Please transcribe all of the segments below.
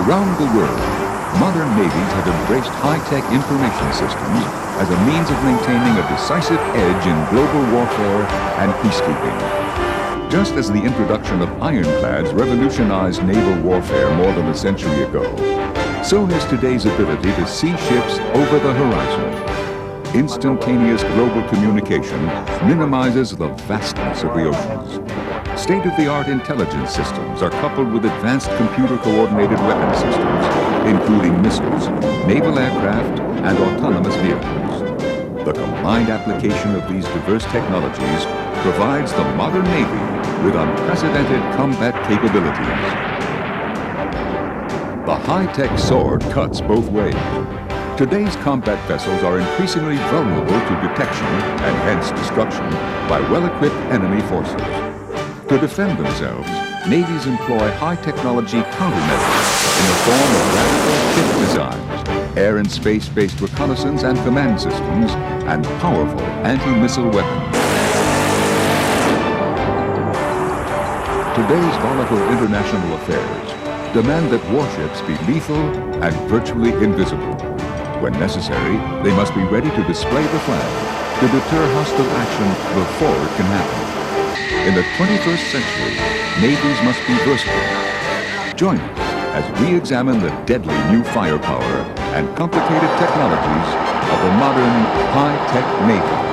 Around the world, modern navies have embraced high-tech information systems as a means of maintaining a decisive edge in global warfare and peacekeeping. Just as the introduction of ironclads revolutionized naval warfare more than a century ago, so has today's ability to see ships over the horizon. Instantaneous global communication minimizes the vastness of the oceans. State-of-the-art intelligence systems are coupled with advanced computer-coordinated weapon systems, including missiles, naval aircraft, and autonomous vehicles. The combined application of these diverse technologies provides the modern Navy with unprecedented combat capabilities. The high-tech sword cuts both ways. Today's combat vessels are increasingly vulnerable to detection and hence destruction by well-equipped enemy forces. To defend themselves, navies employ high-technology countermeasures in the form of radical ship designs, air and space-based reconnaissance and command systems, and powerful anti-missile weapons. Today's volatile international affairs demand that warships be lethal and virtually invisible. When necessary, they must be ready to display the flag to deter hostile action before it can happen. In the 21st century, navies must be versatile. Join us as we examine the deadly new firepower and complicated technologies of the modern high-tech Navy.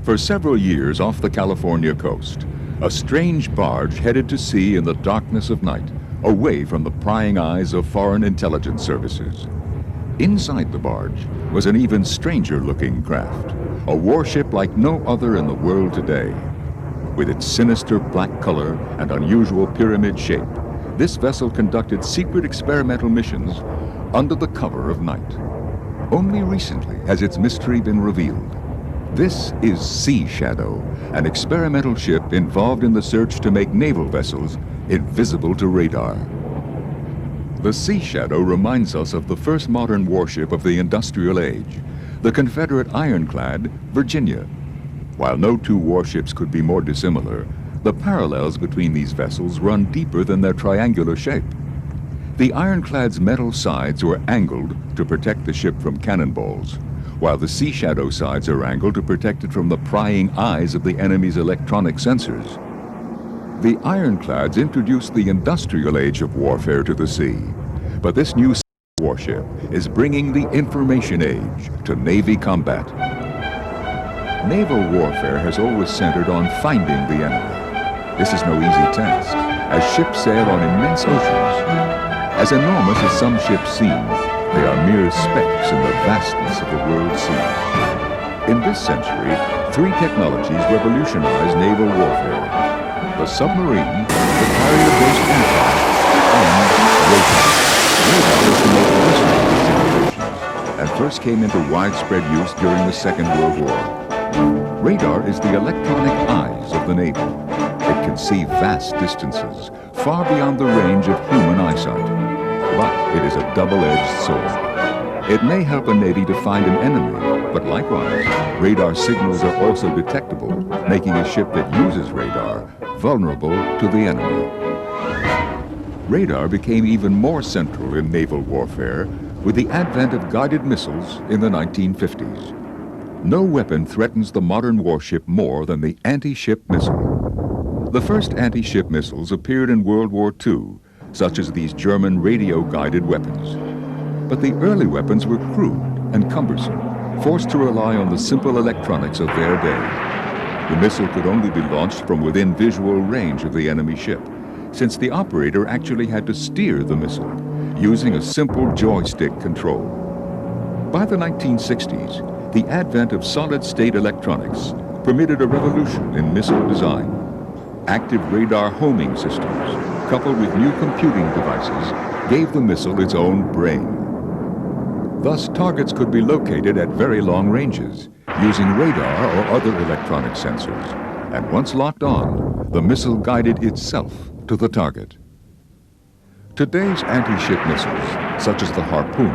For several years off the California coast, a strange barge headed to sea in the darkness of night, away from the prying eyes of foreign intelligence services. Inside the barge was an even stranger-looking craft, a warship like no other in the world today. With its sinister black color and unusual pyramid shape, this vessel conducted secret experimental missions under the cover of night. Only recently has its mystery been revealed. This is Sea Shadow, an experimental ship involved in the search to make naval vessels invisible to radar. The Sea Shadow reminds us of the first modern warship of the industrial age, the Confederate ironclad Virginia. While no two warships could be more dissimilar, the parallels between these vessels run deeper than their triangular shape. The ironclad's metal sides were angled to protect the ship from cannonballs, while the Sea Shadow sides are angled to protect it from the prying eyes of the enemy's electronic sensors. The ironclads introduced the industrial age of warfare to the sea, but this new warship is bringing the information age to Navy combat. Naval warfare has always centered on finding the enemy. This is no easy task, as ships sail on immense oceans. As enormous as some ships seem, they are mere specks in the vastness of the world's seas. In this century, three technologies revolutionized naval warfare: the submarine, the carrier-based aircraft, and radar. Radar was the most recent of these innovations, and first came into widespread use during the Second World War. Radar is the electronic eyes of the Navy. It can see vast distances, far beyond the range of human eyesight. But it is a double-edged sword. It may help a Navy to find an enemy, but likewise, radar signals are also detectable, making a ship that uses radar vulnerable to the enemy. Radar became even more central in naval warfare with the advent of guided missiles in the 1950s. No weapon threatens the modern warship more than the anti-ship missile. The first anti-ship missiles appeared in World War II, such as these German radio-guided weapons. But the early weapons were crude and cumbersome, forced to rely on the simple electronics of their day. The missile could only be launched from within visual range of the enemy ship, since the operator actually had to steer the missile, using a simple joystick control. By the 1960s, the advent of solid-state electronics permitted a revolution in missile design. Active radar homing systems, coupled with new computing devices, gave the missile its own brain. Thus, targets could be located at very long ranges using radar or other electronic sensors. And once locked on, the missile guided itself to the target. Today's anti-ship missiles, such as the Harpoon,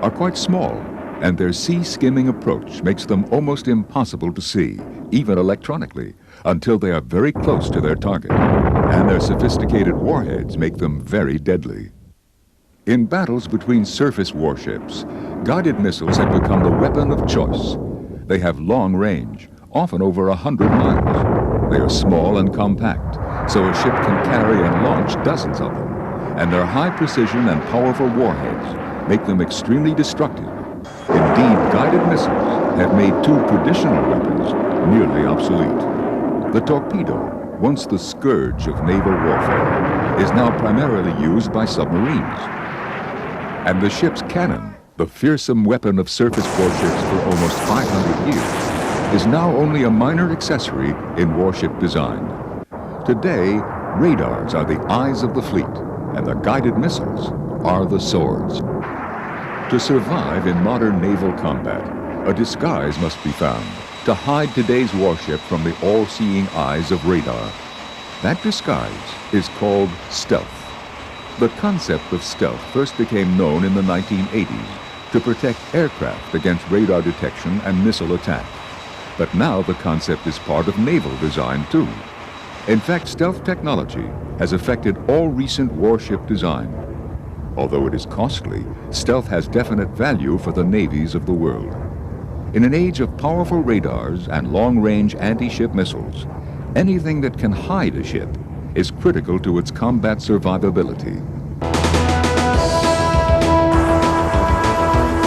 are quite small, and their sea-skimming approach makes them almost impossible to see, even electronically, until they are very close to their target. And their sophisticated warheads make them very deadly. In battles between surface warships, guided missiles have become the weapon of choice. They have long range, often over 100 miles. They are small and compact, so a ship can carry and launch dozens of them. And their high precision and powerful warheads make them extremely destructive. Indeed, guided missiles have made two traditional weapons nearly obsolete. The torpedo, once the scourge of naval warfare, is now primarily used by submarines. And the ship's cannon, the fearsome weapon of surface warships for almost 500 years, is now only a minor accessory in warship design. Today, radars are the eyes of the fleet, and the guided missiles are the swords. To survive in modern naval combat, a disguise must be found to hide today's warship from the all-seeing eyes of radar. That disguise is called stealth. The concept of stealth first became known in the 1980s to protect aircraft against radar detection and missile attack. But now the concept is part of naval design too. In fact, stealth technology has affected all recent warship design. Although it is costly, stealth has definite value for the navies of the world. In an age of powerful radars and long-range anti-ship missiles, anything that can hide a ship is critical to its combat survivability.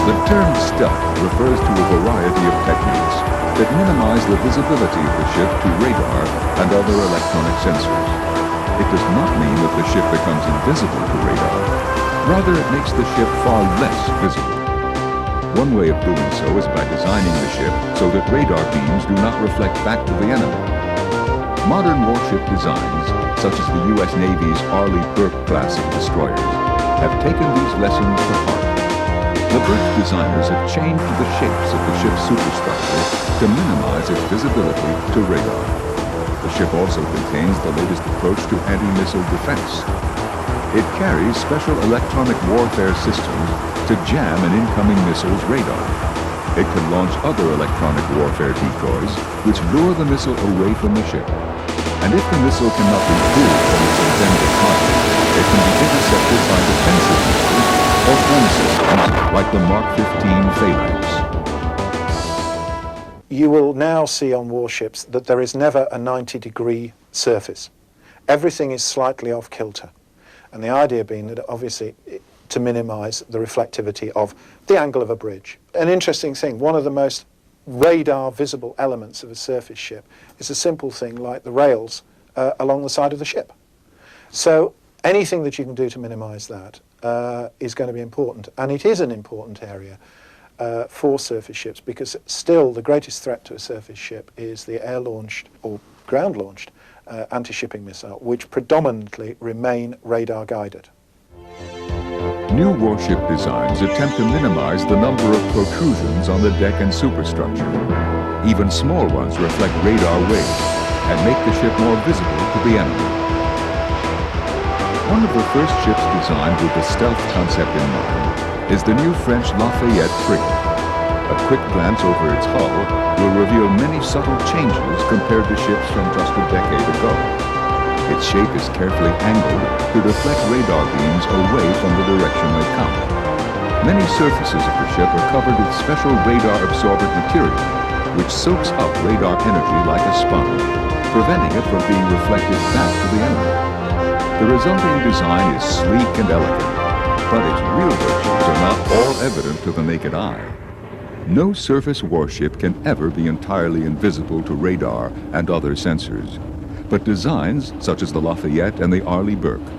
The term stealth refers to a variety of techniques that minimize the visibility of the ship to radar and other electronic sensors. It does not mean that the ship becomes invisible to radar. Rather, it makes the ship far less visible. One way of doing so is by designing the ship so that radar beams do not reflect back to the enemy. Modern warship designs, such as the U.S. Navy's Arleigh Burke class of destroyers, have taken these lessons to heart. The Burke designers have changed the shapes of the ship's superstructure to minimize its visibility to radar. The ship also contains the latest approach to anti-missile defense. It carries special electronic warfare systems to jam an incoming missile's radar. It can launch other electronic warfare decoys which lure the missile away from the ship. And if the missile cannot be pulled from its intended target, it can be intercepted by defensive missiles or gun systems like the Mark 15 Phalanx. You will now see on warships that there is never a 90-degree surface. Everything is slightly off kilter. And the idea being that obviously to minimize the reflectivity of the angle of a bridge. An interesting thing, one of the most radar visible elements of a surface ship is a simple thing like the rails along the side of the ship. So anything that you can do to minimize that is going to be important. And it is an important area for surface ships because still the greatest threat to a surface ship is the air-launched or ground-launched anti-shipping missile, which predominantly remain radar-guided. New warship designs attempt to minimize the number of protrusions on the deck and superstructure. Even small ones reflect radar waves and make the ship more visible to the enemy. One of the first ships designed with the stealth concept in mind is the new French Lafayette frigate. A quick glance over its hull will reveal many subtle changes compared to ships from just a decade ago. Its shape is carefully angled to deflect radar beams away from the direction they come. Many surfaces of the ship are covered with special radar-absorbent material, which soaks up radar energy like a sponge, preventing it from being reflected back to the enemy. The resulting design is sleek and elegant, but its real virtues are not all evident to the naked eye. No surface warship can ever be entirely invisible to radar and other sensors. But designs, such as the Lafayette and the Arleigh Burke,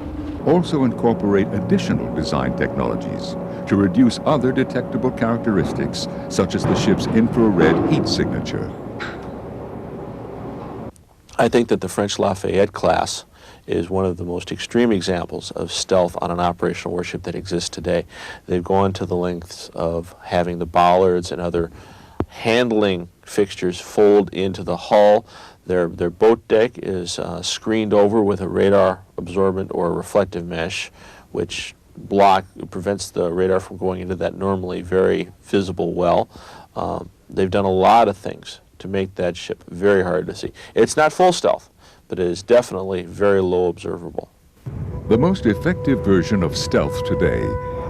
also incorporate additional design technologies to reduce other detectable characteristics, such as the ship's infrared heat signature. I think that the French Lafayette class is one of the most extreme examples of stealth on an operational warship that exists today. They've gone to the lengths of having the bollards and other handling fixtures fold into the hull. Their boat deck is screened over with a radar absorbent or a reflective mesh, which prevents the radar from going into that normally very visible well. They've done a lot of things to make that ship very hard to see. It's not full stealth, but it is definitely very low observable. The most effective version of stealth today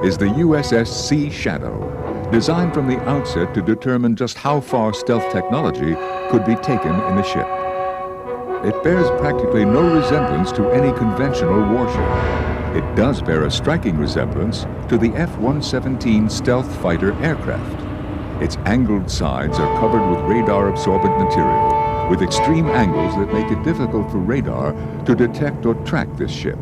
is the USS Sea Shadow, designed from the outset to determine just how far stealth technology could be taken in a ship. It bears practically no resemblance to any conventional warship. It does bear a striking resemblance to the F-117 stealth fighter aircraft. Its angled sides are covered with radar-absorbent material, with extreme angles that make it difficult for radar to detect or track this ship.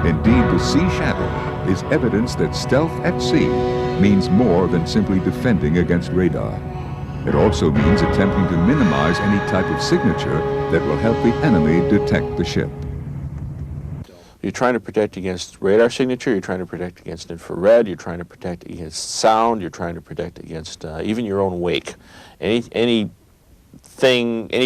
Indeed, the Sea Shadow is evidence that stealth at sea means more than simply defending against radar. It also means attempting to minimize any type of signature that will help the enemy detect the ship. You're trying to protect against radar signature, you're trying to protect against infrared, you're trying to protect against sound, you're trying to protect against even your own wake. Any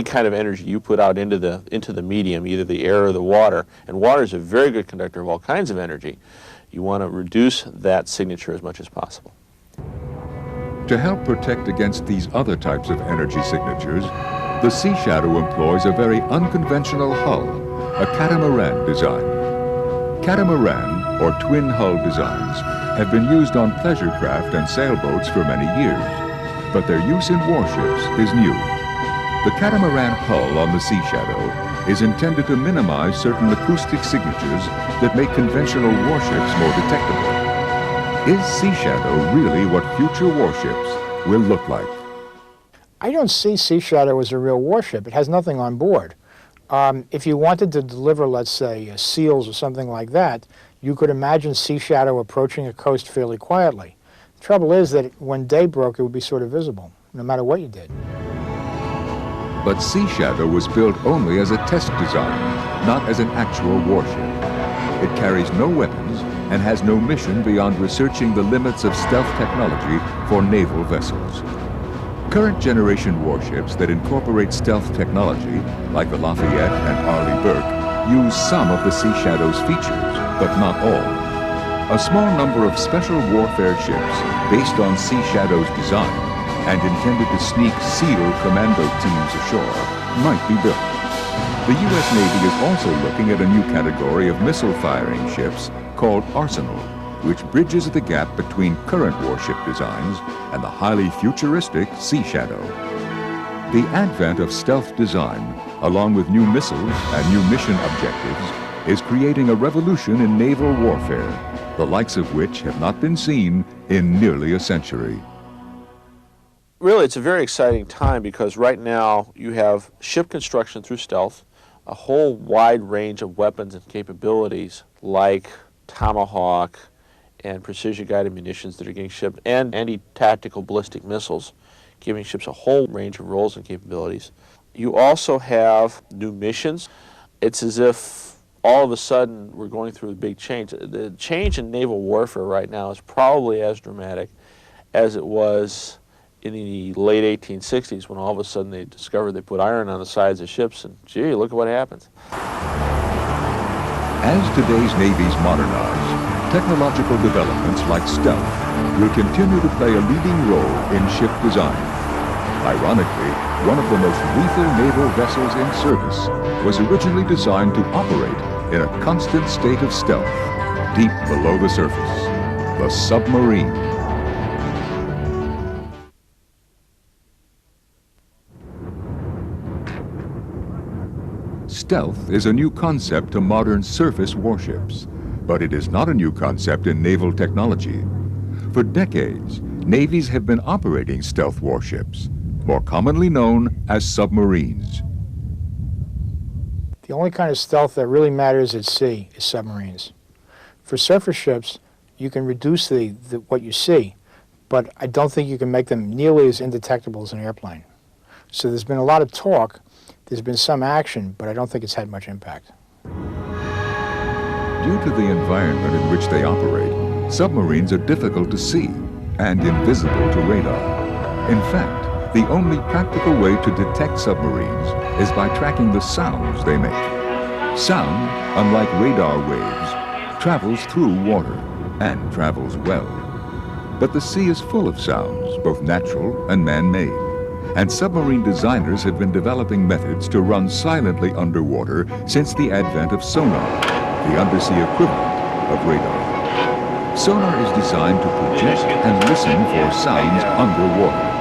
kind of energy you put out into the medium, either the air or the water, and water is a very good conductor of all kinds of energy, you want to reduce that signature as much as possible. To help protect against these other types of energy signatures, the Sea Shadow employs a very unconventional hull, a catamaran design. Catamaran, or twin hull designs, have been used on pleasure craft and sailboats for many years, but their use in warships is new. The catamaran hull on the Sea Shadow is intended to minimize certain acoustic signatures that make conventional warships more detectable. Is Sea Shadow really what future warships will look like? I don't see Sea Shadow as a real warship. It has nothing on board. If you wanted to deliver, let's say, seals or something like that, you could imagine Sea Shadow approaching a coast fairly quietly. The trouble is that when day broke, it would be sort of visible, no matter what you did. But Sea Shadow was built only as a test design, not as an actual warship. It carries no weapons and has no mission beyond researching the limits of stealth technology for naval vessels. Current generation warships that incorporate stealth technology, like the Lafayette and Arleigh Burke, use some of the Sea Shadow's features, but not all. A small number of special warfare ships based on Sea Shadow's design and intended to sneak SEAL commando teams ashore might be built. The U.S. Navy is also looking at a new category of missile-firing ships called Arsenal, which bridges the gap between current warship designs and the highly futuristic Sea Shadow. The advent of stealth design, along with new missiles and new mission objectives, is creating a revolution in naval warfare, the likes of which have not been seen in nearly a century. Really, it's a very exciting time because right now you have ship construction through stealth, a whole wide range of weapons and capabilities like Tomahawk and precision-guided munitions that are getting shipped, and anti-tactical ballistic missiles, giving ships a whole range of roles and capabilities. You also have new missions. It's as if all of a sudden we're going through a big change. The change in naval warfare right now is probably as dramatic as it was in the late 1860s when all of a sudden they discovered they put iron on the sides of ships and gee, look at what happens. As today's navies modernize, technological developments like stealth will continue to play a leading role in ship design. Ironically, one of the most lethal naval vessels in service was originally designed to operate in a constant state of stealth, deep below the surface, the submarine. Stealth is a new concept to modern surface warships, but it is not a new concept in naval technology. For decades, navies have been operating stealth warships, more commonly known as submarines. The only kind of stealth that really matters at sea is submarines. For surface ships, you can reduce what you see, but I don't think you can make them nearly as indetectable as an airplane. So there's been a lot of talk, there's been some action, but I don't think it's had much impact. Due to the environment in which they operate, submarines are difficult to see and invisible to radar. In fact, the only practical way to detect submarines is by tracking the sounds they make. Sound, unlike radar waves, travels through water and travels well. But the sea is full of sounds, both natural and man-made. And submarine designers have been developing methods to run silently underwater since the advent of sonar, the undersea equivalent of radar. Sonar is designed to project and listen for sounds underwater.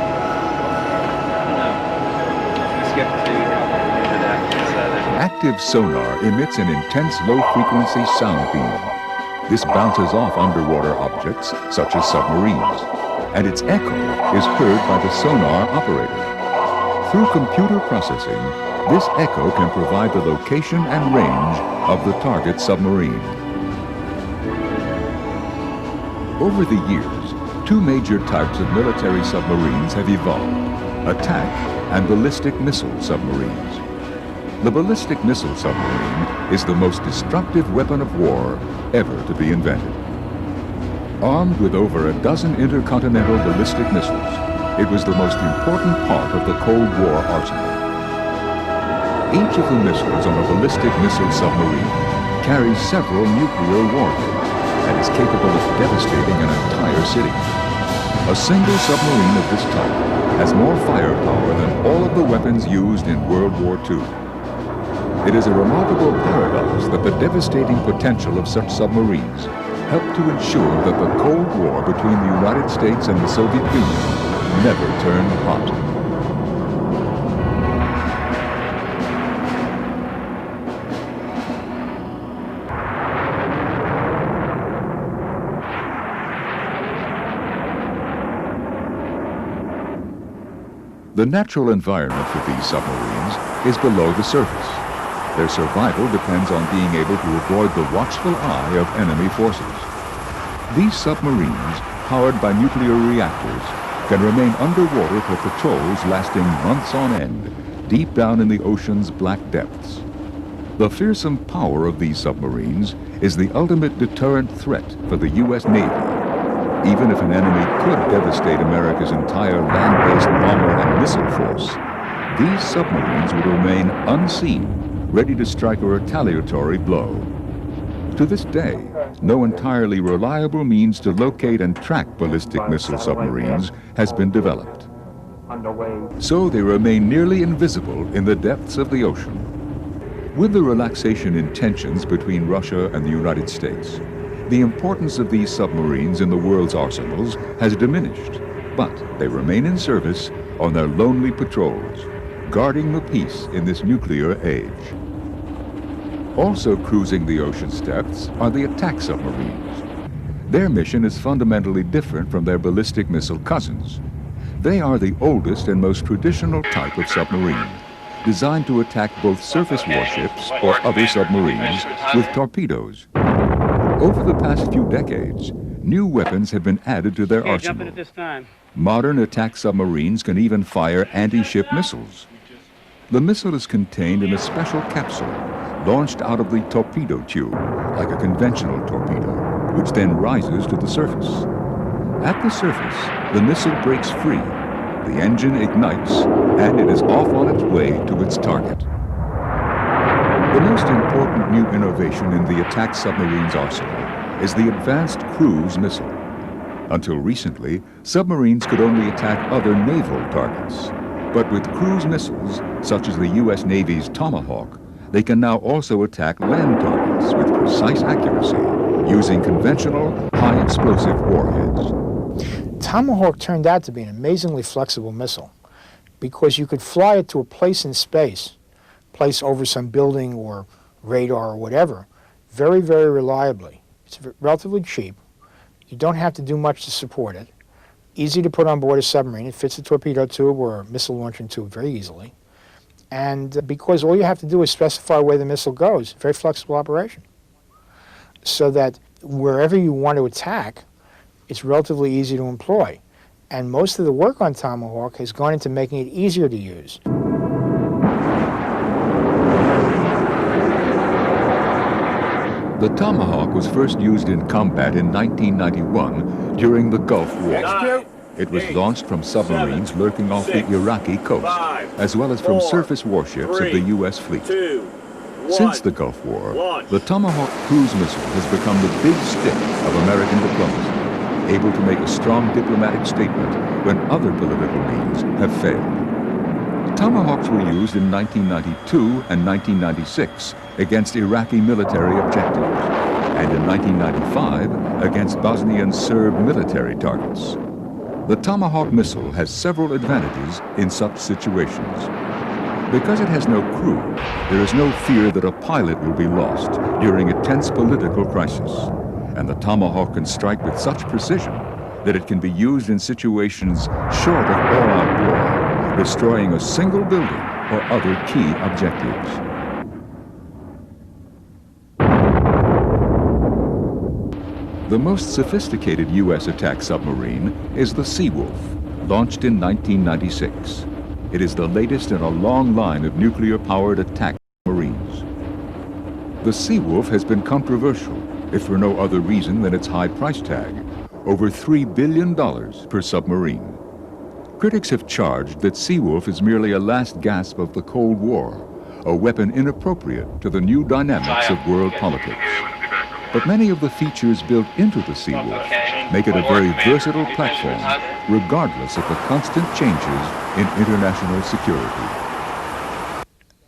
Active sonar emits an intense low-frequency sound beam. This bounces off underwater objects, such as submarines, and its echo is heard by the sonar operator. Through computer processing, this echo can provide the location and range of the target submarine. Over the years, two major types of military submarines have evolved: attack and ballistic missile submarines. The ballistic missile submarine is the most destructive weapon of war ever to be invented. Armed with over a dozen intercontinental ballistic missiles, it was the most important part of the Cold War arsenal. Each of the missiles on a ballistic missile submarine carries several nuclear warheads and is capable of devastating an entire city. A single submarine of this type has more firepower than all of the weapons used in World War II. It is a remarkable paradox that the devastating potential of such submarines helped to ensure that the Cold War between the United States and the Soviet Union never turned hot. The natural environment for these submarines is below the surface. Their survival depends on being able to avoid the watchful eye of enemy forces. These submarines, powered by nuclear reactors, can remain underwater for patrols lasting months on end, deep down in the ocean's black depths. The fearsome power of these submarines is the ultimate deterrent threat for the U.S. Navy. Even if an enemy could devastate America's entire land-based bomber and missile force, these submarines would remain unseen, ready to strike a retaliatory blow. To this day, no entirely reliable means to locate and track ballistic missile submarines has been developed. So they remain nearly invisible in the depths of the ocean. With the relaxation in tensions between Russia and the United States, the importance of these submarines in the world's arsenals has diminished, but they remain in service on their lonely patrols, guarding the peace in this nuclear age. Also cruising the ocean's depths are the attack submarines. Their mission is fundamentally different from their ballistic missile cousins. They are the oldest and most traditional type of submarine, designed to attack both surface warships or other submarines with torpedoes. Over the past few decades, new weapons have been added to their arsenal. Modern attack submarines can even fire anti-ship missiles. The missile is contained in a special capsule launched out of the torpedo tube, like a conventional torpedo, which then rises to the surface. At the surface, the missile breaks free, the engine ignites, and it is off on its way to its target. The most important new innovation in the attack submarine's arsenal is the advanced cruise missile. Until recently, submarines could only attack other naval targets. But with cruise missiles, such as the U.S. Navy's Tomahawk, they can now also attack land targets with precise accuracy, using conventional, high-explosive warheads. Tomahawk turned out to be an amazingly flexible missile because you could fly it to a place in space, place over some building or radar or whatever, very, very reliably. It's relatively cheap. You don't have to do much to support it. Easy to put on board a submarine. It fits a torpedo tube or a missile launching tube very easily. And because all you have to do is specify where the missile goes, very flexible operation. So that wherever you want to attack, it's relatively easy to employ. And most of the work on Tomahawk has gone into making it easier to use. The Tomahawk was first used in combat in 1991 during the Gulf War. It was launched from submarines lurking off the Iraqi coast, as well as from surface warships of the U.S. fleet. Since the Gulf War, the Tomahawk cruise missile has become the big stick of American diplomacy, able to make a strong diplomatic statement when other political means have failed. Tomahawks were used in 1992 and 1996 against Iraqi military objectives, and in 1995 against Bosnian Serb military targets. The Tomahawk missile has several advantages in such situations. Because it has no crew, there is no fear that a pilot will be lost during a tense political crisis, and the Tomahawk can strike with such precision that it can be used in situations short of all-out war, destroying a single building or other key objectives. The most sophisticated U.S. attack submarine is the Seawolf, launched in 1996. It is the latest in a long line of nuclear-powered attack submarines. The Seawolf has been controversial, if for no other reason than its high price tag, over $3 billion per submarine. Critics have charged that Seawolf is merely a last gasp of the Cold War, a weapon inappropriate to the new dynamics of world politics. But many of the features built into the Seawolf make it a very versatile platform, regardless of the constant changes in international security.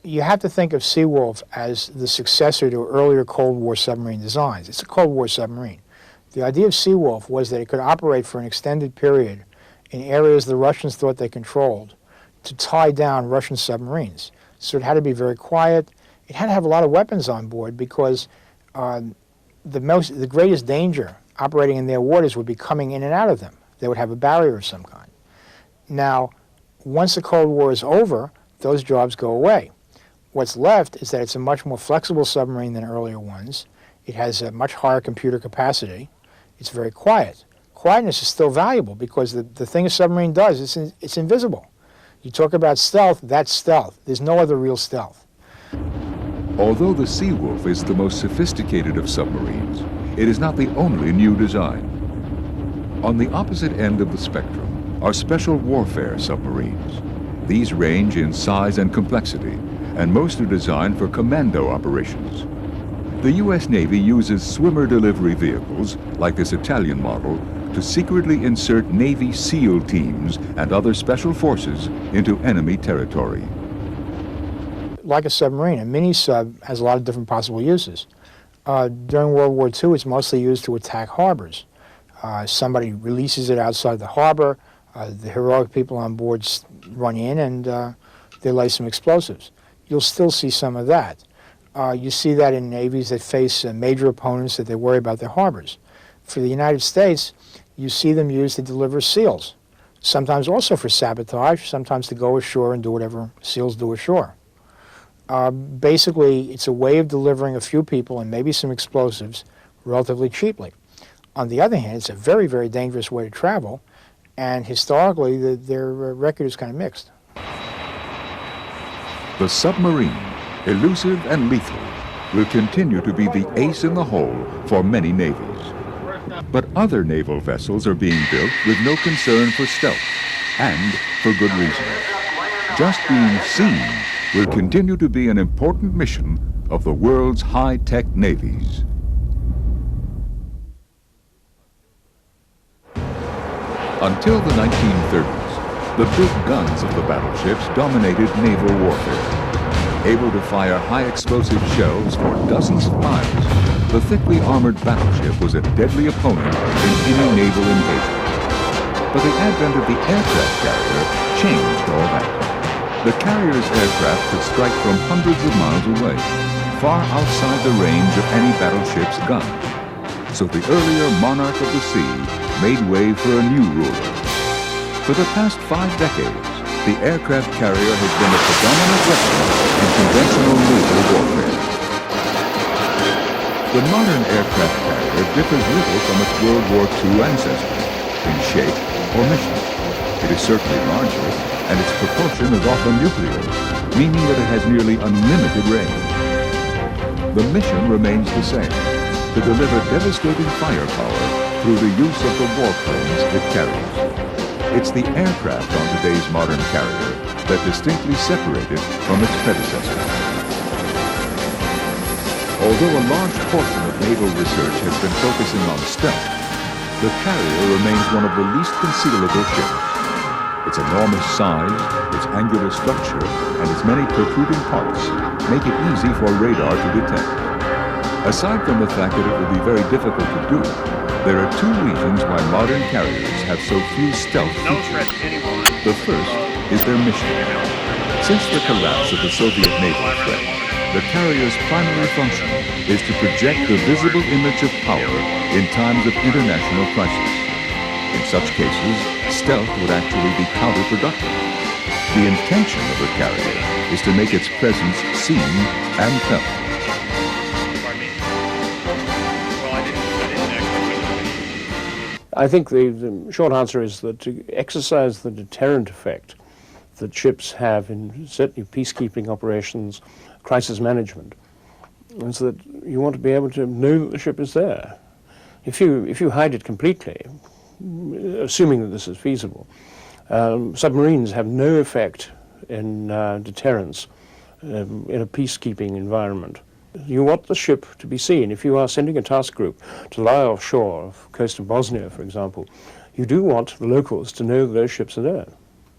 You have to think of Seawolf as the successor to earlier Cold War submarine designs. It's a Cold War submarine. The idea of Seawolf was that it could operate for an extended period in areas the Russians thought they controlled to tie down Russian submarines. So it had to be very quiet. It had to have a lot of weapons on board because the greatest danger operating in their waters would be coming in and out of them. They would have a barrier of some kind. Now, once the Cold War is over, those jobs go away. What's left is that it's a much more flexible submarine than earlier ones. It has a much higher computer capacity. It's very quiet. Quietness is still valuable because the thing a submarine does, it's invisible. You talk about stealth, that's stealth. There's no other real stealth. Although the Seawolf is the most sophisticated of submarines, it is not the only new design. On the opposite end of the spectrum are special warfare submarines. These range in size and complexity, and most are designed for commando operations. The U.S. Navy uses swimmer delivery vehicles, like this Italian model, to secretly insert Navy SEAL teams and other special forces into enemy territory. Like a submarine, a mini-sub has a lot of different possible uses. During World War II, it's mostly used to attack harbors. Somebody releases it outside the harbor, the heroic people on board run in and they lay some explosives. You'll still see some of that. You see that in navies that face major opponents that they worry about their harbors. For the United States, you see them used to deliver SEALs, sometimes also for sabotage, sometimes to go ashore and do whatever SEALs do ashore. Basically, it's a way of delivering a few people and maybe some explosives relatively cheaply. On the other hand, it's a very, very dangerous way to travel, and historically, their record is kind of mixed. The submarine, elusive and lethal, will continue to be the ace in the hole for many navies. But other naval vessels are being built with no concern for stealth, and for good reason. Just being seen will continue to be an important mission of the world's high-tech navies. Until the 1930s, the big guns of the battleships dominated naval warfare. Able to fire high-explosive shells for dozens of miles, the thickly armored battleship was a deadly opponent in any naval invasion. But the advent of the aircraft carrier changed all that. The carrier's aircraft could strike from hundreds of miles away, far outside the range of any battleship's gun. So the earlier monarch of the sea made way for a new ruler. For the past 5 decades, the aircraft carrier has been a predominant weapon in conventional naval warfare. The modern aircraft carrier differs little from its World War II ancestor in shape or mission. It is certainly larger, and its propulsion is often nuclear, meaning that it has nearly unlimited range. The mission remains the same, to deliver devastating firepower through the use of the warplanes it carries. It's the aircraft on today's modern carrier that distinctly separate it from its predecessors. Although a large portion of naval research has been focusing on stealth, the carrier remains one of the least concealable ships. Its enormous size, its angular structure, and its many protruding parts make it easy for radar to detect. Aside from the fact that it will be very difficult to do, there are two reasons why modern carriers have so few stealth features. The first is their mission. Since the collapse of the Soviet naval threat, the carrier's primary function is to project the visible image of power in times of international crisis. In such cases, stealth would actually be counterproductive. The intention of the carrier is to make its presence seen and felt. I think the short answer is that to exercise the deterrent effect that ships have in certainly peacekeeping operations, crisis management, is that you want to be able to know that the ship is there. If you hide it completely, assuming that this is feasible, submarines have no effect in deterrence in a peacekeeping environment. You want the ship to be seen. If you are sending a task group to lie offshore off the coast of Bosnia, for example, you do want the locals to know that those ships are there.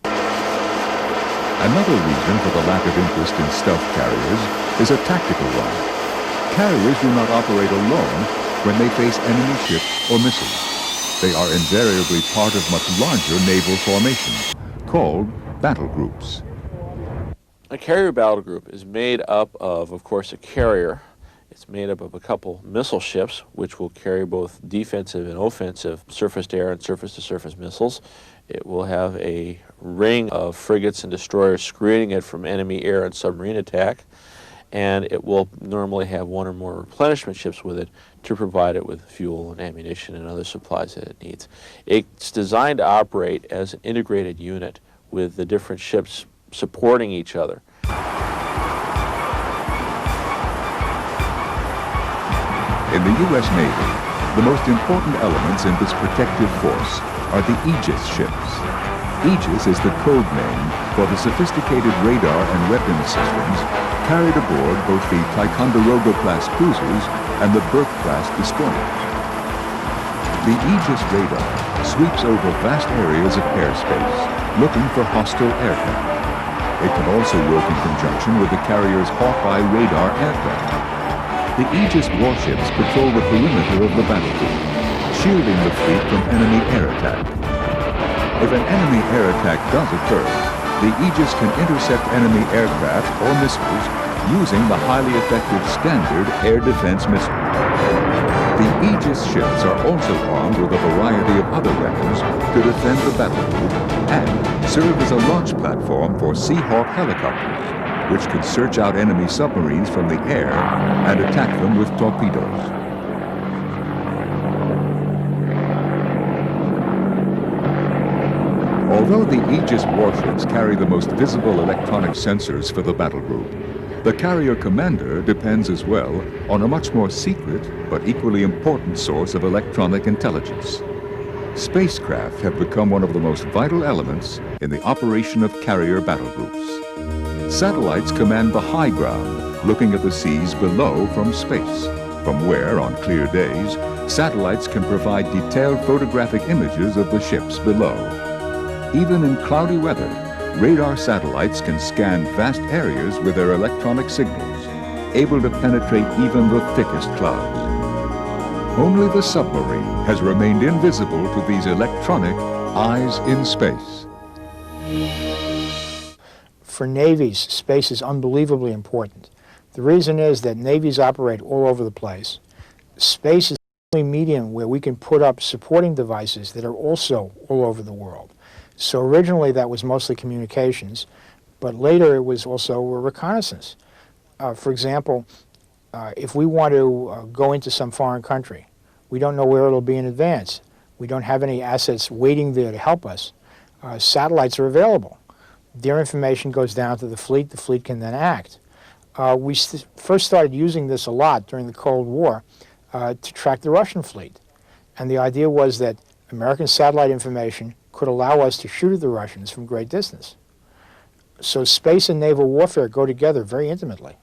Another reason for the lack of interest in stealth carriers is a tactical one. Carriers do not operate alone when they face enemy ships or missiles. They are invariably part of much larger naval formations, called battle groups. A carrier battle group is made up of course, a carrier. It's made up of a couple missile ships, which will carry both defensive and offensive surface-to-air and surface-to-surface missiles. It will have a ring of frigates and destroyers screening it from enemy air and submarine attack, and it will normally have one or more replenishment ships with it to provide it with fuel and ammunition and other supplies that it needs. It's designed to operate as an integrated unit with the different ships supporting each other. In the U.S. Navy, the most important elements in this protective force are the Aegis ships. Aegis is the code name for the sophisticated radar and weapons systems carried aboard both the Ticonderoga-class cruisers and the Burke-class destroyers. The Aegis radar sweeps over vast areas of airspace, looking for hostile aircraft. It can also work in conjunction with the carrier's Hawkeye radar aircraft. The Aegis warships patrol the perimeter of the battlefield, shielding the fleet from enemy air attack. If an enemy air attack does occur, the Aegis can intercept enemy aircraft or missiles using the highly effective Standard air defense missile. The Aegis ships are also armed with a variety of other weapons to defend the battlefield and serve as a launch platform for Seahawk helicopters, which can search out enemy submarines from the air and attack them with torpedoes. Although the Aegis warships carry the most visible electronic sensors for the battle group, the carrier commander depends as well on a much more secret but equally important source of electronic intelligence. Spacecraft have become one of the most vital elements in the operation of carrier battle groups. Satellites command the high ground, looking at the seas below from space, from where, on clear days, satellites can provide detailed photographic images of the ships below. Even in cloudy weather, radar satellites can scan vast areas with their electronic signals, able to penetrate even the thickest clouds. Only the submarine has remained invisible to these electronic eyes in space. For navies, space is unbelievably important. The reason is that navies operate all over the place. Space is the only medium where we can put up supporting devices that are also all over the world. So originally that was mostly communications, but later it was also reconnaissance. For example, if we want to go into some foreign country, we don't know where it'll be in advance. We don't have any assets waiting there to help us. Satellites are available. Their information goes down to the fleet can then act. We first started using this a lot during the Cold War to track the Russian fleet. And the idea was that American satellite information could allow us to shoot at the Russians from great distance. So space and naval warfare go together very intimately.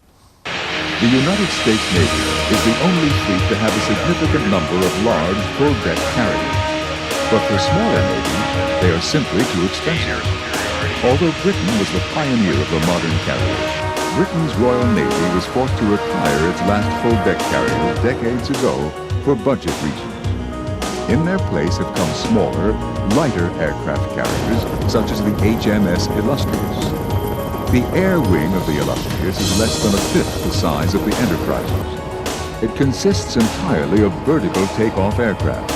The United States Navy is the only fleet to have a significant number of large full-deck carriers. But for smaller navies, they are simply too expensive. Although Britain was the pioneer of the modern carrier, Britain's Royal Navy was forced to retire its last full-deck carrier decades ago for budget reasons. In their place have come smaller, lighter aircraft carriers, such as the HMS Illustrious. The air wing of the Illustrious is less than a fifth the size of the Enterprises. It consists entirely of vertical takeoff aircraft,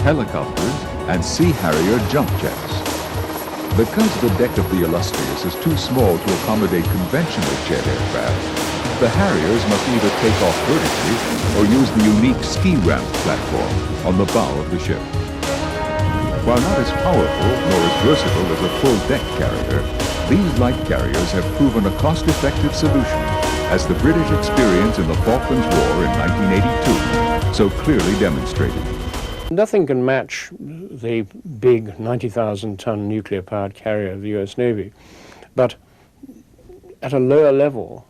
helicopters, and Sea Harrier jump jets. Because the deck of the Illustrious is too small to accommodate conventional jet aircraft, the Harriers must either take off vertically or use the unique ski ramp platform on the bow of the ship. While not as powerful nor as versatile as a full-deck carrier, these light carriers have proven a cost-effective solution, as the British experience in the Falklands War in 1982 so clearly demonstrated. Nothing can match the big 90,000-ton nuclear-powered carrier of the US Navy, but at a lower level,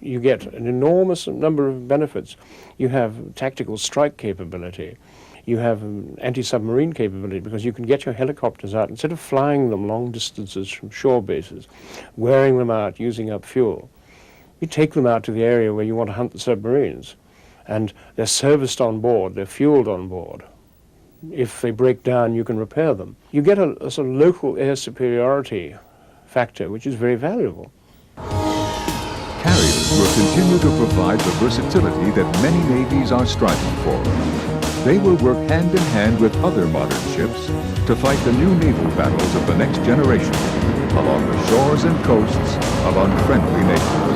you get an enormous number of benefits. You have tactical strike capability. You have anti-submarine capability, because you can get your helicopters out, instead of flying them long distances from shore bases, wearing them out, using up fuel. You take them out to the area where you want to hunt the submarines, and they're serviced on board, they're fueled on board. If they break down, you can repair them. You get a sort of local air superiority factor, which is very valuable. Carriers will continue to provide the versatility that many navies are striving for. They will work hand in hand with other modern ships to fight the new naval battles of the next generation along the shores and coasts of unfriendly nations.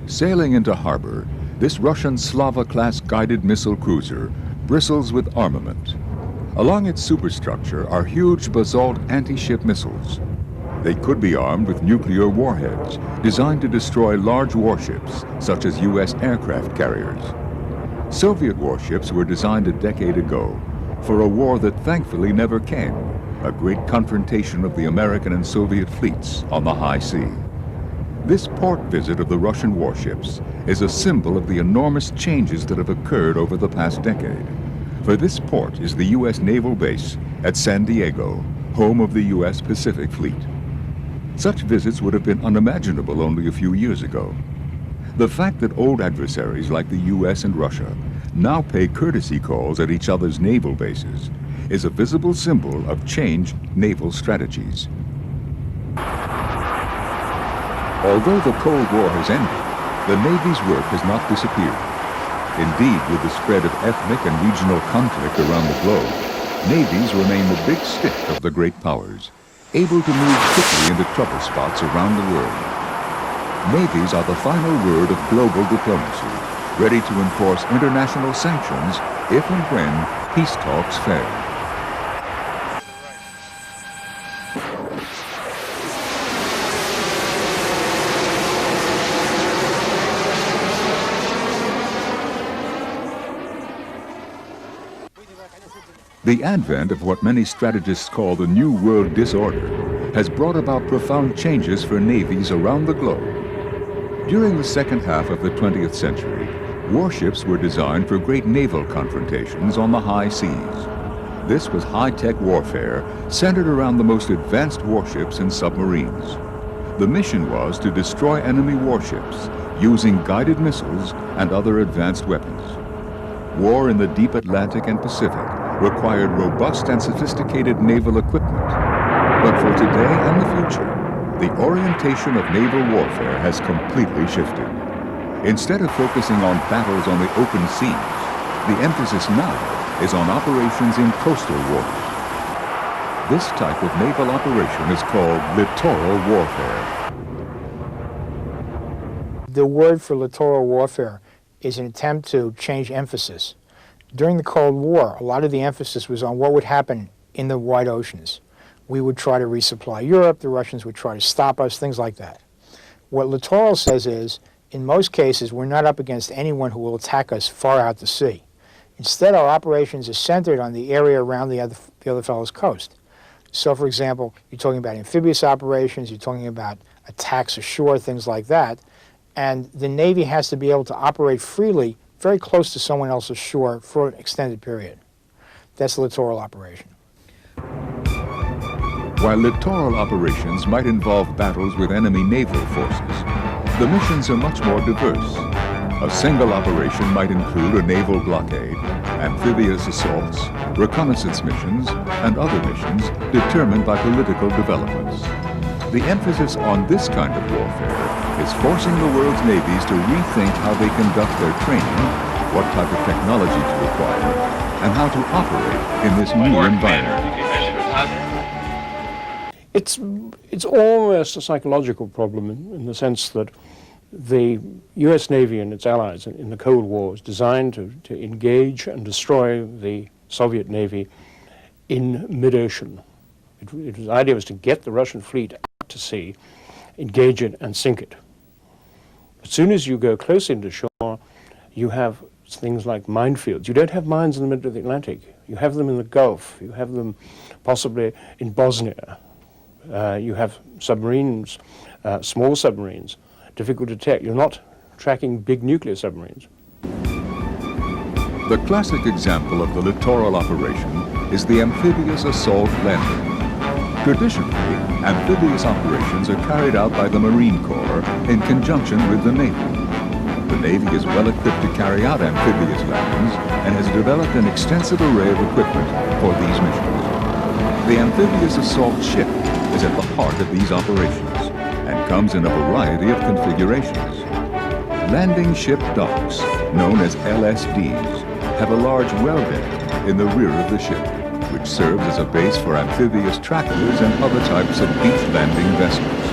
Sailing into harbor, this Russian Slava-class guided missile cruiser bristles with armament. Along its superstructure are huge basalt anti-ship missiles. They could be armed with nuclear warheads designed to destroy large warships, such as U.S. aircraft carriers. Soviet warships were designed a decade ago for a war that thankfully never came, a great confrontation of the American and Soviet fleets on the high sea. This port visit of the Russian warships is a symbol of the enormous changes that have occurred over the past decade. For this port is the U.S. naval base at San Diego, home of the U.S. Pacific Fleet. Such visits would have been unimaginable only a few years ago. The fact that old adversaries like the U.S. and Russia now pay courtesy calls at each other's naval bases is a visible symbol of changed naval strategies. Although the Cold War has ended, the Navy's work has not disappeared. Indeed, with the spread of ethnic and regional conflict around the globe, navies remain the big stick of the great powers, able to move quickly into trouble spots around the world. Navies are the final word of global diplomacy, ready to enforce international sanctions if and when peace talks fail. The advent of what many strategists call the New World Disorder has brought about profound changes for navies around the globe. During the second half of the 20th century, warships were designed for great naval confrontations on the high seas. This was high-tech warfare centered around the most advanced warships and submarines. The mission was to destroy enemy warships using guided missiles and other advanced weapons. War in the deep Atlantic and Pacific required robust and sophisticated naval equipment. But for today and the future, the orientation of naval warfare has completely shifted. Instead of focusing on battles on the open seas, the emphasis now is on operations in coastal waters. This type of naval operation is called littoral warfare. The word for littoral warfare is an attempt to change emphasis. During the Cold War, a lot of the emphasis was on what would happen in the wide oceans. We would try to resupply Europe, the Russians would try to stop us, things like that. What Littoral says is, in most cases, we're not up against anyone who will attack us far out to sea. Instead, our operations are centered on the area around the other fellow's coast. So, for example, you're talking about amphibious operations, you're talking about attacks ashore, things like that, and the Navy has to be able to operate freely very close to someone else's shore for an extended period. That's the littoral operation. While littoral operations might involve battles with enemy naval forces, the missions are much more diverse. A single operation might include a naval blockade, amphibious assaults, reconnaissance missions, and other missions determined by political developments. The emphasis on this kind of warfare is forcing the world's navies to rethink how they conduct their training, what type of technology to acquire, and how to operate in this new environment. It's almost a psychological problem in the sense that the US Navy and its allies in the Cold War was designed to engage and destroy the Soviet Navy in mid-ocean. The idea was to get the Russian fleet out to sea, engage it, and sink it. As soon as you go close into shore, you have things like minefields. You don't have mines in the middle of the Atlantic. You have them in the Gulf. You have them possibly in Bosnia. You have submarines, small submarines, difficult to detect. You're not tracking big nuclear submarines. The classic example of the littoral operation is the amphibious assault landing. Traditionally, amphibious operations are carried out by the Marine Corps in conjunction with the Navy. The Navy is well equipped to carry out amphibious landings and has developed an extensive array of equipment for these missions. The amphibious assault ship is at the heart of these operations and comes in a variety of configurations. Landing ship docks, known as LSDs, have a large well deck in the rear of the ship, which serves as a base for amphibious trackers and other types of beach landing vessels.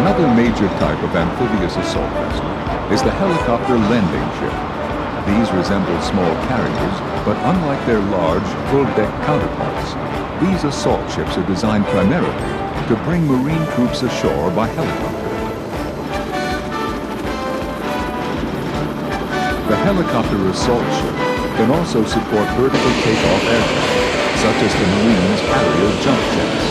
Another major type of amphibious assault vessel is the helicopter landing ship. These resemble small carriers, but unlike their large, full-deck counterparts, these assault ships are designed primarily to bring Marine troops ashore by helicopter. The helicopter assault ship can also support vertical takeoff aircraft, such as the Marines' aerial jump jets.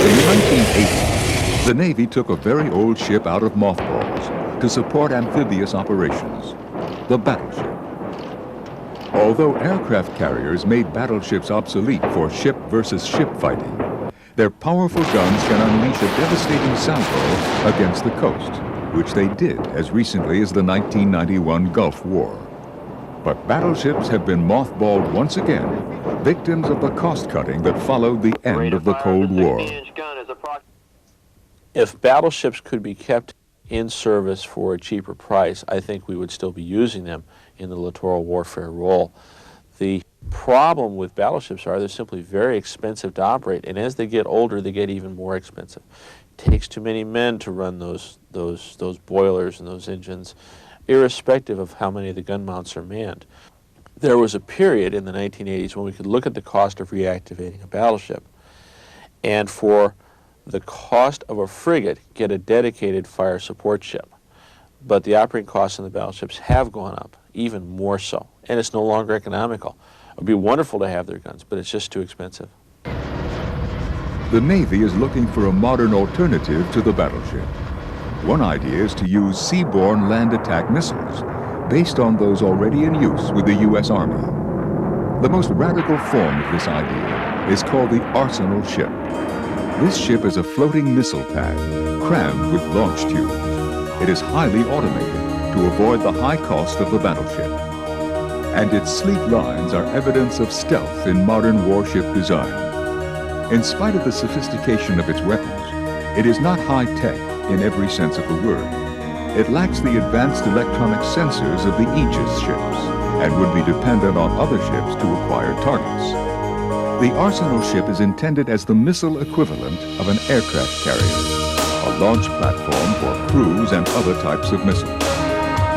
In the 1980s, the Navy took a very old ship out of mothballs to support amphibious operations, the battleship. Although aircraft carriers made battleships obsolete for ship versus ship fighting, their powerful guns can unleash a devastating salvo against the coast, which they did as recently as the 1991 Gulf War. But battleships have been mothballed once again, victims of the cost-cutting that followed the end of the Cold War. If battleships could be kept in service for a cheaper price, I think we would still be using them in the littoral warfare role. The problem with battleships are they're simply very expensive to operate, and as they get older, they get even more expensive. It takes too many men to run those boilers and those engines, irrespective of how many of the gun mounts are manned. There was a period in the 1980s when we could look at the cost of reactivating a battleship, and for the cost of a frigate, get a dedicated fire support ship. But the operating costs on the battleships have gone up, even more so, and it's no longer economical. It would be wonderful to have their guns, but it's just too expensive. The Navy is looking for a modern alternative to the battleship. One idea is to use seaborne land attack missiles, based on those already in use with the U.S. Army. The most radical form of this idea is called the arsenal ship. This ship is a floating missile pad, crammed with launch tubes. It is highly automated to avoid the high cost of the battleship. And its sleek lines are evidence of stealth in modern warship design. In spite of the sophistication of its weapons, it is not high-tech in every sense of the word. it lacks the advanced electronic sensors of the Aegis ships and would be dependent on other ships to acquire targets. The Arsenal ship is intended as the missile equivalent of an aircraft carrier, a launch platform for crews and other types of missiles.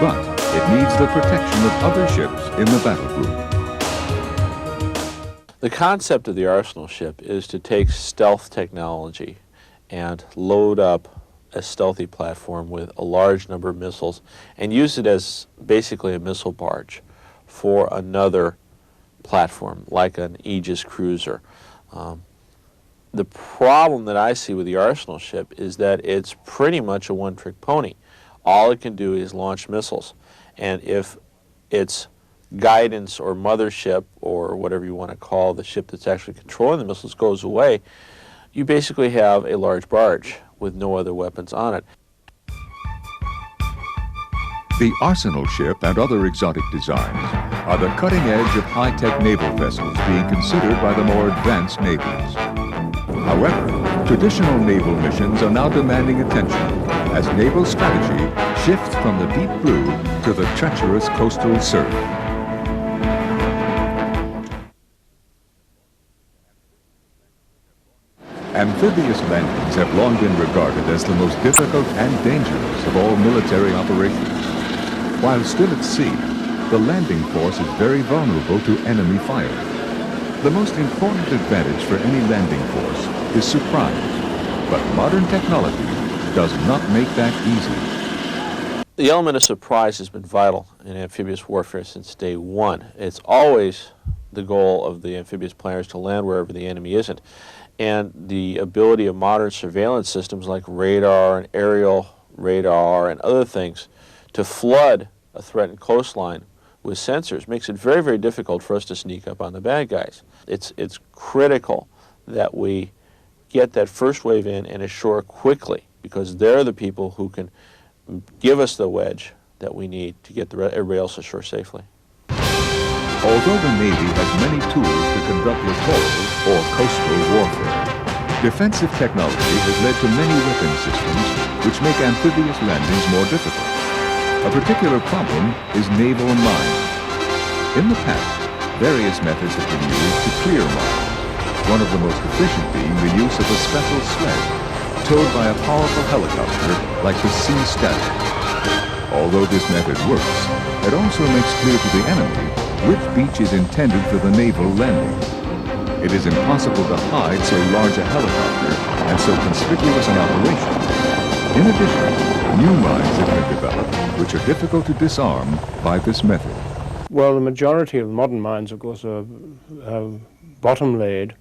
But it needs the protection of other ships in the battle group. The concept of the Arsenal ship is to take stealth technology and load up a stealthy platform with a large number of missiles and use it as basically a missile barge for another platform, like an Aegis cruiser. The problem that I see with the Arsenal ship is that it's pretty much a one-trick pony. All it can do is launch missiles. And if its guidance or mothership, or whatever you want to call the ship that's actually controlling the missiles, goes away, you basically have a large barge with no other weapons on it. The Arsenal ship and other exotic designs are the cutting edge of high-tech naval vessels being considered by the more advanced navies. However, traditional naval missions are now demanding attention as naval strategy shifts from the deep blue to the treacherous coastal surf. Amphibious landings have long been regarded as the most difficult and dangerous of all military operations. While still at sea, the landing force is very vulnerable to enemy fire. The most important advantage for any landing force is surprise, but modern technology does not make that easy. The element of surprise has been vital in amphibious warfare since day one. It's always the goal of the amphibious players to land wherever the enemy isn't. And the ability of modern surveillance systems like radar and aerial radar and other things to flood a threatened coastline with sensors makes it very, very difficult for us to sneak up on the bad guys. It's critical that we get that first wave in and ashore quickly, because they're the people who can give us the wedge that we need to get everybody else ashore safely. Although the Navy has many tools to conduct littoral or coastal warfare, defensive technology has led to many weapon systems which make amphibious landings more difficult. A particular problem is naval mines. In the past, various methods have been used to clear mines, one of the most efficient being the use of a special sled towed by a powerful helicopter like the Sea Static. Although this method works, it also makes clear to the enemy which beach is intended for the naval landing. It is impossible to hide so large a helicopter and so conspicuous an operation. In addition, new mines have been developed which are difficult to disarm by this method. Well, the majority of modern mines, of course, are bottom-laid.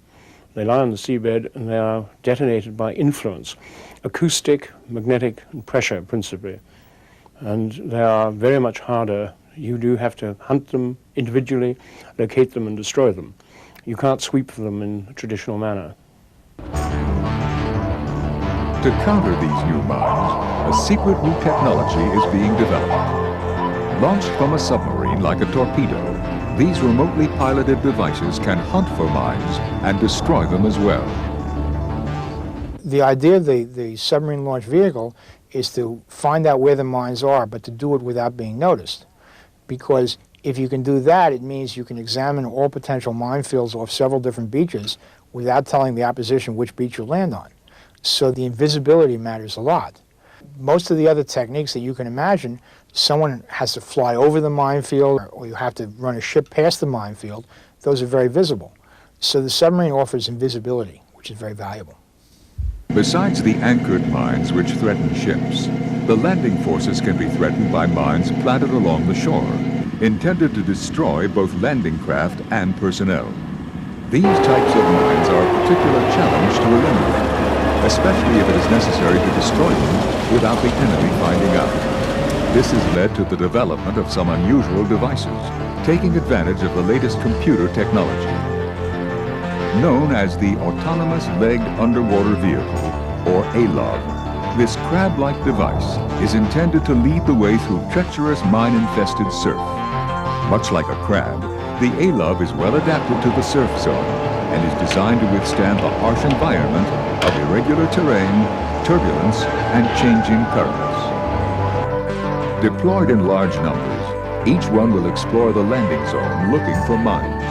They lie on the seabed and they are detonated by influence, acoustic, magnetic, and pressure principally. And they are very much harder. You do have to hunt them individually, locate them and destroy them. You can't sweep for them in a traditional manner. To counter these new mines, a secret new technology is being developed. Launched from a submarine like a torpedo, these remotely piloted devices can hunt for mines and destroy them as well. The idea of the submarine launch vehicle is to find out where the mines are, but to do it without being noticed. Because if you can do that, it means you can examine all potential minefields off several different beaches without telling the opposition which beach you land on. So the invisibility matters a lot. Most of the other techniques that you can imagine, someone has to fly over the minefield or you have to run a ship past the minefield. Those are very visible. So the submarine offers invisibility, which is very valuable. Besides the anchored mines which threaten ships, the landing forces can be threatened by mines planted along the shore, intended to destroy both landing craft and personnel. These types of mines are a particular challenge to eliminate, especially if it is necessary to destroy them without the enemy finding out. This has led to the development of some unusual devices, taking advantage of the latest computer technology. Known as the Autonomous Legged Underwater Vehicle, or ALOV, this crab-like device is intended to lead the way through treacherous mine-infested surf. Much like a crab, the ALOV is well adapted to the surf zone and is designed to withstand the harsh environment of irregular terrain, turbulence, and changing currents. Deployed in large numbers, each one will explore the landing zone looking for mines.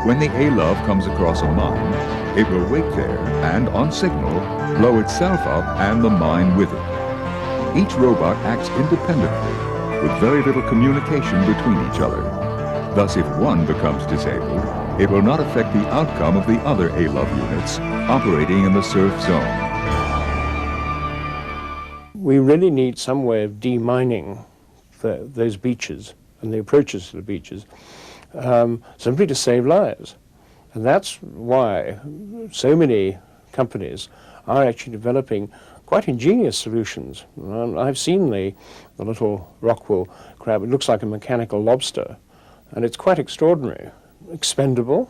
When the ALOV comes across a mine, it will wait there and, on signal, blow itself up and the mine with it. Each robot acts independently, with very little communication between each other. Thus, if one becomes disabled, it will not affect the outcome of the other ALOV units operating in the surf zone. We really need some way of demining those beaches and the approaches to the beaches, simply to save lives. And that's why so many companies are actually developing quite ingenious solutions. I've seen the little rockwool crab. It looks like a mechanical lobster, and it's quite extraordinary. Expendable,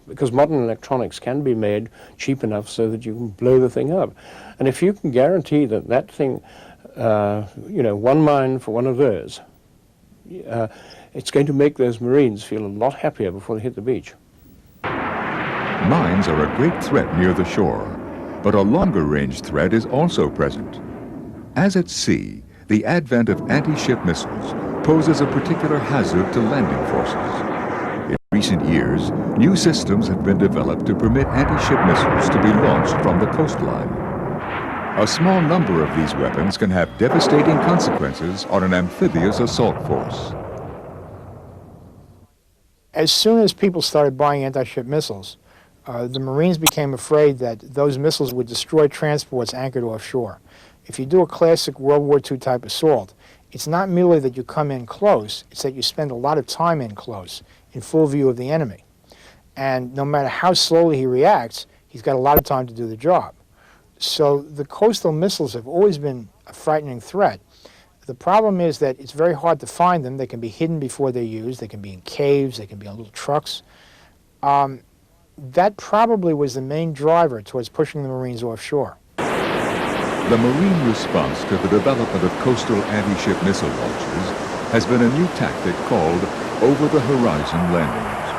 because modern electronics can be made cheap enough so that you can blow the thing up. And if you can guarantee that that thing, one mine for one of those, it's going to make those Marines feel a lot happier before they hit the beach. Mines are a great threat near the shore, but a longer-range threat is also present. As at sea, the advent of anti-ship missiles poses a particular hazard to landing forces. In recent years, new systems have been developed to permit anti-ship missiles to be launched from the coastline. A small number of these weapons can have devastating consequences on an amphibious assault force. As soon as people started buying anti-ship missiles, the Marines became afraid that those missiles would destroy transports anchored offshore. If you do a classic World War II type assault, it's not merely that you come in close, it's that you spend a lot of time in close, in full view of the enemy. And no matter how slowly he reacts, he's got a lot of time to do the job. So the coastal missiles have always been a frightening threat. The problem is that it's very hard to find them. They can be hidden before they're used. They can be in caves. They can be on little trucks. That probably was the main driver towards pushing the Marines offshore. The Marine response to the development of coastal anti-ship missile launches has been a new tactic called over-the-horizon landings.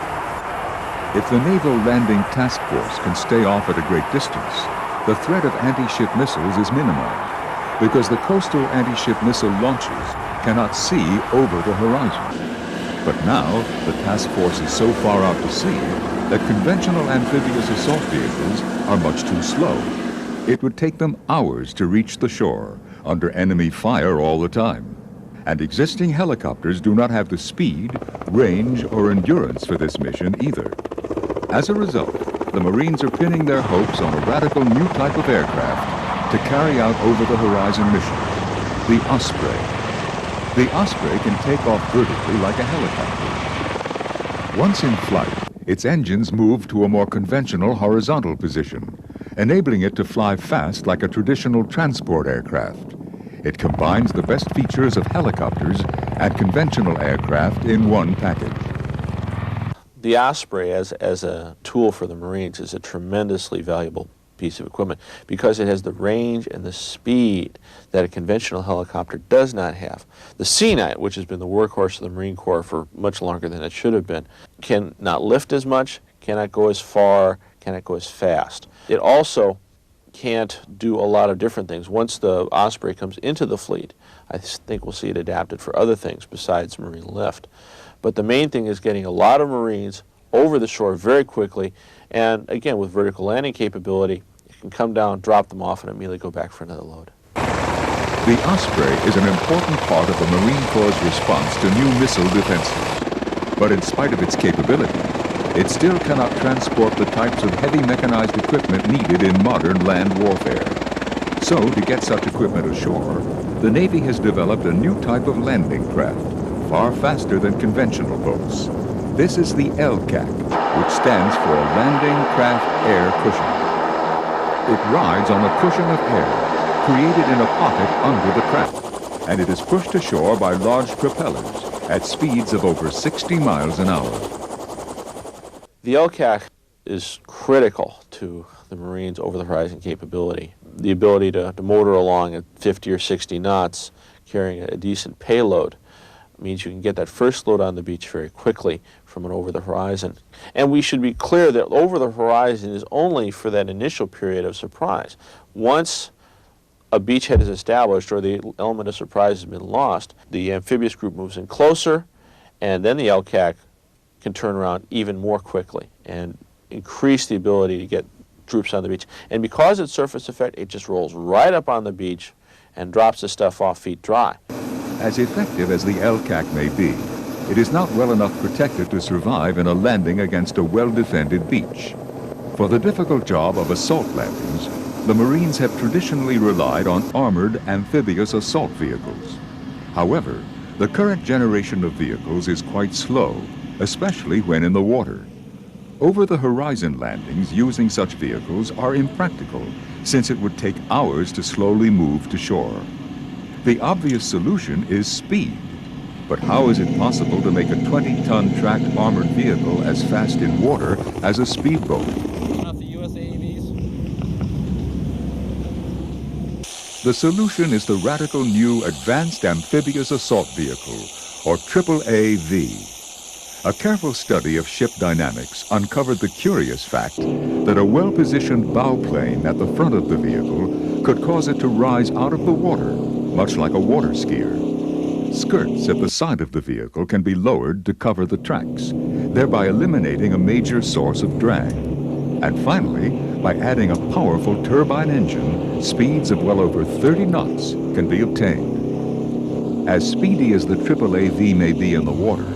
If the Naval Landing Task Force can stay off at a great distance, the threat of anti-ship missiles is minimized, because the coastal anti-ship missile launches cannot see over the horizon. But now, the task force is so far out to sea that conventional amphibious assault vehicles are much too slow. It would take them hours to reach the shore, under enemy fire all the time. And existing helicopters do not have the speed, range, or endurance for this mission either. As a result, the Marines are pinning their hopes on a radical new type of aircraft to carry out over-the-horizon missions, the Osprey. The Osprey can take off vertically like a helicopter. Once in flight, its engines move to a more conventional horizontal position, enabling it to fly fast like a traditional transport aircraft. It combines the best features of helicopters and conventional aircraft in one package. The Osprey, as a tool for the Marines, is a tremendously valuable piece of equipment because it has the range and the speed that a conventional helicopter does not have. The Sea Knight, which has been the workhorse of the Marine Corps for much longer than it should have been, cannot lift as much, cannot go as far, cannot go as fast. It also can't do a lot of different things. Once the Osprey comes into the fleet, I think we'll see it adapted for other things besides marine lift. But the main thing is getting a lot of Marines over the shore very quickly, and again, with vertical landing capability, you can come down, drop them off, and immediately go back for another load. The Osprey is an important part of the Marine Corps' response to new missile defenses. But in spite of its capability, it still cannot transport the types of heavy mechanized equipment needed in modern land warfare. So, to get such equipment ashore, the Navy has developed a new type of landing craft, far faster than conventional boats. This is the LCAC, which stands for Landing Craft Air Cushion. It rides on a cushion of air, created in a pocket under the craft, and it is pushed ashore by large propellers at speeds of over 60 miles an hour. The LCAC is critical to the Marines' over-the-horizon capability. The ability to motor along at 50 or 60 knots, carrying a decent payload, means you can get that first load on the beach very quickly from an over-the-horizon. And we should be clear that over-the-horizon is only for that initial period of surprise. Once a beachhead is established or the element of surprise has been lost, the amphibious group moves in closer, and then the LCAC can turn around even more quickly and increase the ability to get troops on the beach. And because it's surface effect, it just rolls right up on the beach and drops the stuff off feet dry. As effective as the LCAC may be, it is not well enough protected to survive in a landing against a well-defended beach. For the difficult job of assault landings, the Marines have traditionally relied on armored amphibious assault vehicles. However, the current generation of vehicles is quite slow, especially when in the water. Over-the-horizon landings using such vehicles are impractical, since it would take hours to slowly move to shore. The obvious solution is speed. But how is it possible to make a 20-ton tracked armored vehicle as fast in water as a speedboat? The solution is the radical new Advanced Amphibious Assault Vehicle, or AAV. A careful study of ship dynamics uncovered the curious fact that a well-positioned bow plane at the front of the vehicle could cause it to rise out of the water, much like a water skier. Skirts at the side of the vehicle can be lowered to cover the tracks, thereby eliminating a major source of drag. And finally, by adding a powerful turbine engine, speeds of well over 30 knots can be obtained. As speedy as the AAV may be in the water,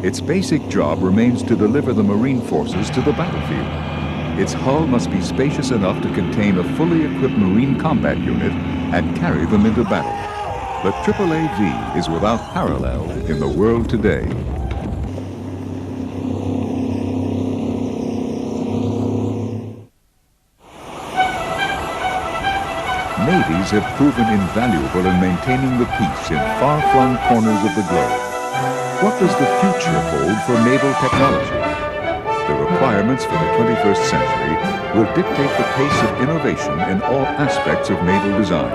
its basic job remains to deliver the Marine forces to the battlefield. Its hull must be spacious enough to contain a fully equipped Marine combat unit and carry them into battle. The AAV is without parallel in the world today. Navies have proven invaluable in maintaining the peace in far-flung corners of the globe. What does the future hold for naval technology? The requirements for the 21st century will dictate the pace of innovation in all aspects of naval design.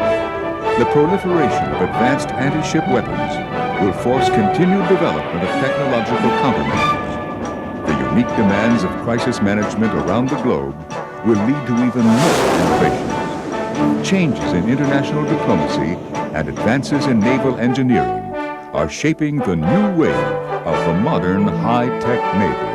The proliferation of advanced anti-ship weapons will force continued development of technological countermeasures. The unique demands of crisis management around the globe will lead to even more innovations. Changes in international diplomacy and advances in naval engineering are shaping the new wave of the modern high-tech Navy.